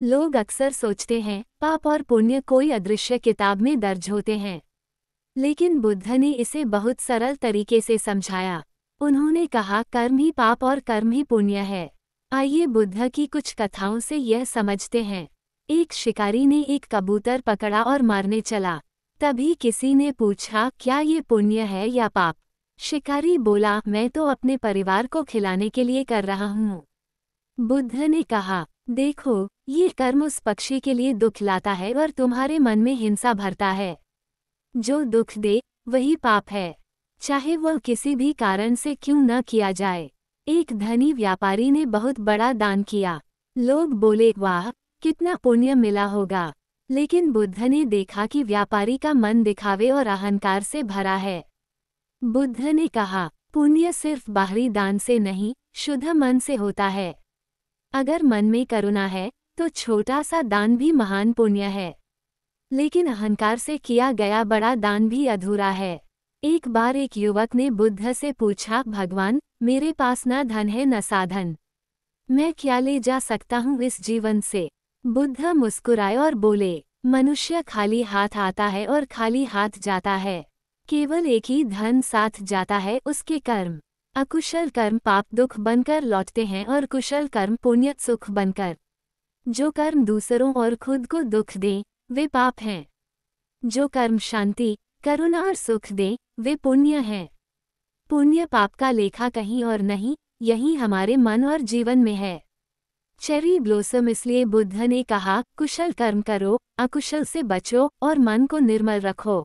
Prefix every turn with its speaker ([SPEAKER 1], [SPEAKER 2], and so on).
[SPEAKER 1] लोग अक्सर सोचते हैं पाप और पुण्य कोई अदृश्य किताब में दर्ज होते हैं, लेकिन बुद्ध ने इसे बहुत सरल तरीके से समझाया। उन्होंने कहा कर्म ही पाप और कर्म ही पुण्य है। आइए बुद्ध की कुछ कथाओं से यह समझते हैं। एक शिकारी ने एक कबूतर पकड़ा और मारने चला। तभी किसी ने पूछा, क्या ये पुण्य है या पाप? शिकारी बोला, मैं तो अपने परिवार को खिलाने के लिए कर रहा हूँ। बुद्ध ने कहा, देखो, ये कर्म उस पक्षी के लिए दुख लाता है और तुम्हारे मन में हिंसा भरता है। जो दुख दे वही पाप है, चाहे वह किसी भी कारण से क्यों न किया जाए। एक धनी व्यापारी ने बहुत बड़ा दान किया। लोग बोले, वाह, कितना पुण्य मिला होगा। लेकिन बुद्ध ने देखा कि व्यापारी का मन दिखावे और अहंकार से भरा है। बुद्ध ने कहा, पुण्य सिर्फ बाहरी दान से नहीं, शुद्ध मन से होता है। अगर मन में करुणा है तो छोटा सा दान भी महान पुण्य है, लेकिन अहंकार से किया गया बड़ा दान भी अधूरा है। एक बार एक युवक ने बुद्ध से पूछा, भगवान, मेरे पास न धन है न साधन, मैं क्या ले जा सकता हूँ इस जीवन से? बुद्ध मुस्कुराए और बोले, मनुष्य खाली हाथ आता है और खाली हाथ जाता है। केवल एक ही धन साथ जाता है, उसके कर्म। अकुशल कर्म पाप दुख बनकर लौटते हैं और कुशल कर्म पुण्य सुख बनकर। जो कर्म दूसरों और खुद को दुख दें वे पाप हैं। जो कर्म शांति, करुणा और सुख दें वे पुण्य हैं। पुण्य पाप का लेखा कहीं और नहीं, यही हमारे मन और जीवन में है। चेरी ब्लॉसम इसलिए बुद्ध ने कहा, कुशल कर्म करो, अकुशल से बचो और मन को निर्मल रखो।